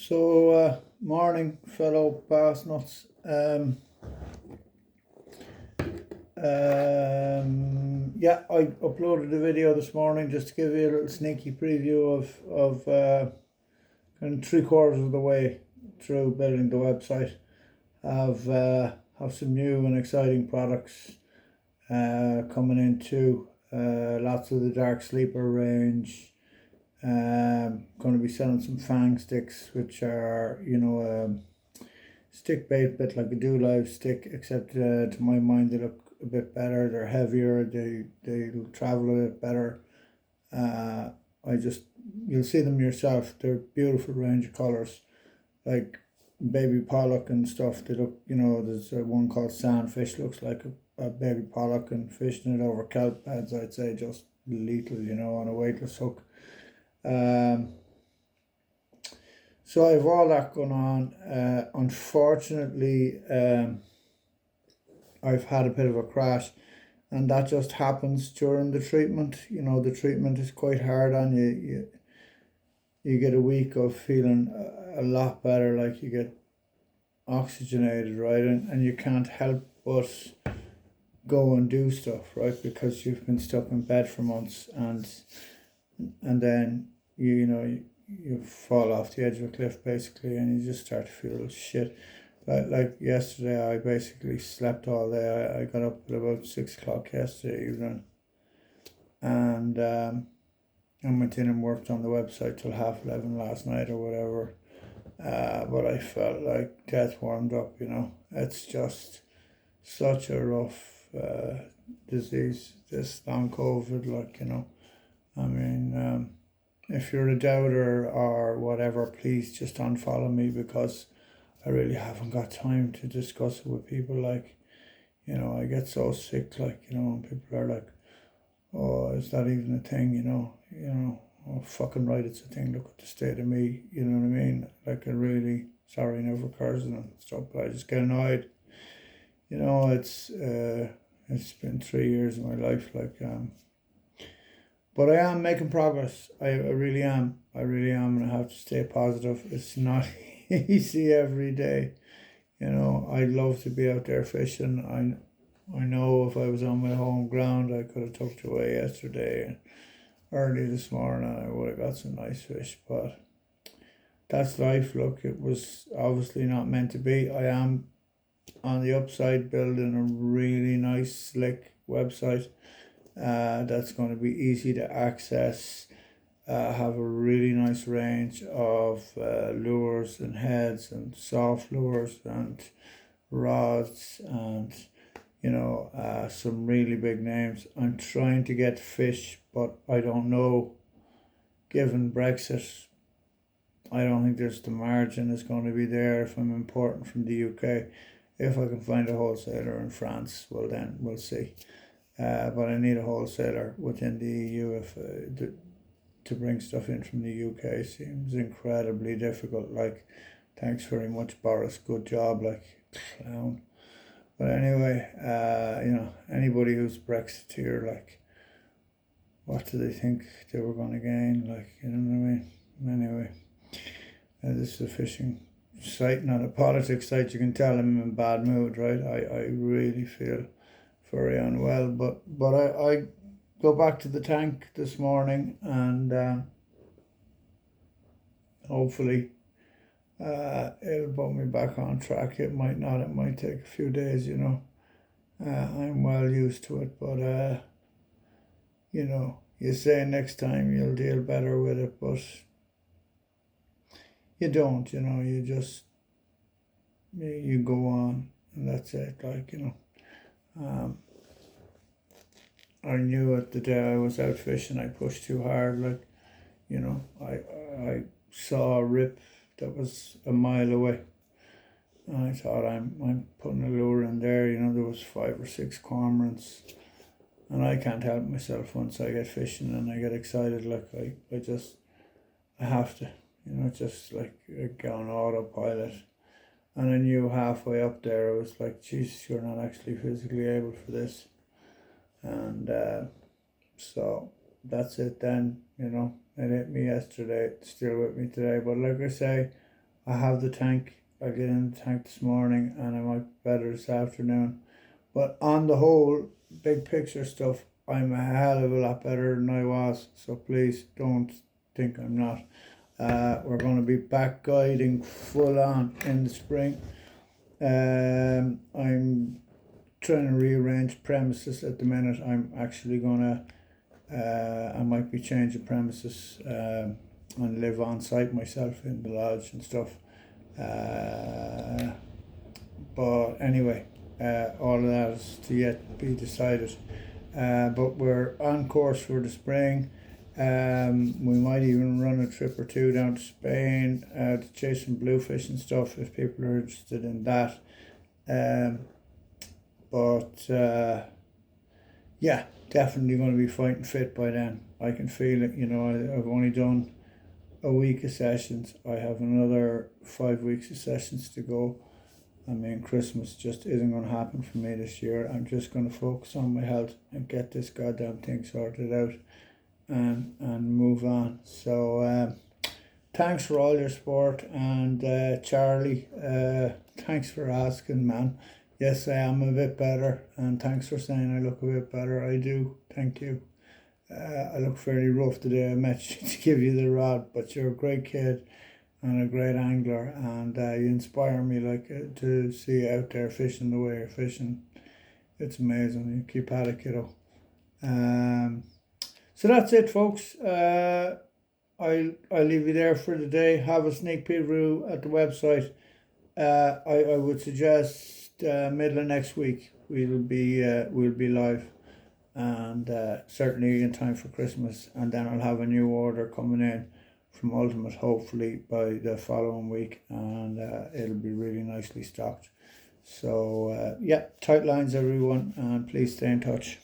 Morning, fellow bass nuts. Yeah, I uploaded a video this morning just to give you a little sneaky preview of kind of 3/4 of the way through building the website. Have some new and exciting products coming in too. Lots of the Dark Sleeper range. Going to be selling some fang sticks, which are stick bait, bit like a do live stick, except to my mind they look a bit better. They're heavier. They'll travel a bit better. You'll see them yourself. They're beautiful range of colors, like baby pollock and stuff. They look, there's one called sandfish, looks like a baby pollock, and fishing it over kelp pads, I'd say just lethal, on a weightless hook. So I have all that going on. Unfortunately, I've had a bit of a crash, and that just happens during the treatment. The treatment is quite hard on you. You get a week of feeling a lot better, like you get oxygenated, right? And you can't help but go and do stuff, right? Because you've been stuck in bed for months, and then you fall off the edge of a cliff basically, and you just start to feel shit. Like yesterday, I basically slept all day. I got up at about 6 o'clock yesterday evening, and I went in and worked on the website till 11:30 last night or whatever. But I felt like death warmed up. It's just such a rough disease, this long COVID. I mean, if you're a doubter or whatever, please just unfollow me, because I really haven't got time to discuss it with people. I get so sick, when people are like, oh, is that even a thing, oh, fucking right, it's a thing, look at the state of me, you know what I mean? Like, I really, sorry, never cursing and stuff, but I just get annoyed. It's been 3 years of my life, but I am making progress. I really am. And I have to stay positive. It's not easy every day. I'd love to be out there fishing. I know if I was on my home ground, I could have tucked away yesterday and early this morning, I would have got some nice fish. But that's life. Look, it was obviously not meant to be. I am on the upside building a really nice, slick website. That's going to be easy to access. Have a really nice range of lures and heads and soft lures and rods, and some really big names. I'm trying to get fish, but I don't know. Given Brexit, I don't think there's the margin is going to be there if I'm importing from the UK. If I can find a wholesaler in France, well then we'll see. But I need a wholesaler within the EU to bring stuff in from the UK. Seems incredibly difficult. Thanks very much, Boris. Good job, clown. But anyway, anybody who's Brexiteer, what do they think they were going to gain? You know what I mean? Anyway, this is a fishing site, not a politics site. You can tell I'm in a bad mood, right? I really feel very unwell, but I go back to the tank this morning, and hopefully it'll put me back on track. It might not, it might take a few days, I'm well used to it, but you say next time you'll deal better with it, but you don't, you just you go on, and that's it. I knew it the day I was out fishing. I pushed too hard. I saw a rip that was a mile away, and I thought, I'm putting a lure in there. There was 5 or 6 cormorants, and I can't help myself once I get fishing and I get excited. I have to, just get on autopilot. And I knew halfway up there, I was like, Jesus, you're not actually physically able for this. And so that's it then, it hit me yesterday, it's still with me today. But like I say, I have the tank. I get in the tank this morning, and I might be better this afternoon. But on the whole, big picture stuff, I'm a hell of a lot better than I was. So please don't think I'm not. We're going to be back guiding full on in the spring. I'm trying to rearrange premises at the minute. I'm actually gonna I might be changing premises and live on site myself in the lodge and stuff. But anyway, all of that is to yet be decided. But we're on course for the spring. We might even run a trip or two down to Spain to chase some bluefish and stuff if people are interested in that. But yeah, definitely going to be fighting fit by then. I can feel it. I've only done a week of sessions. I have another 5 weeks of sessions to go. I mean, Christmas just isn't going to happen for me this year. I'm just going to focus on my health and get this goddamn thing sorted out and move on. So thanks for all your support, and Charlie, thanks for asking, man. Yes, I am a bit better, and thanks for saying I look a bit better. I do, thank you. I look fairly rough today. I met you to give you the rod, but you're a great kid and a great angler, and you inspire me to see you out there fishing the way you're fishing. It's amazing. You keep at it, kiddo. So that's it, folks. I'll leave you there for the day. Have a sneak preview at the website. I would suggest middle of next week we'll be live, and certainly in time for Christmas, and then I'll have a new order coming in from Ultimate hopefully by the following week, and it'll be really nicely stocked. So yeah, tight lines everyone, and please stay in touch.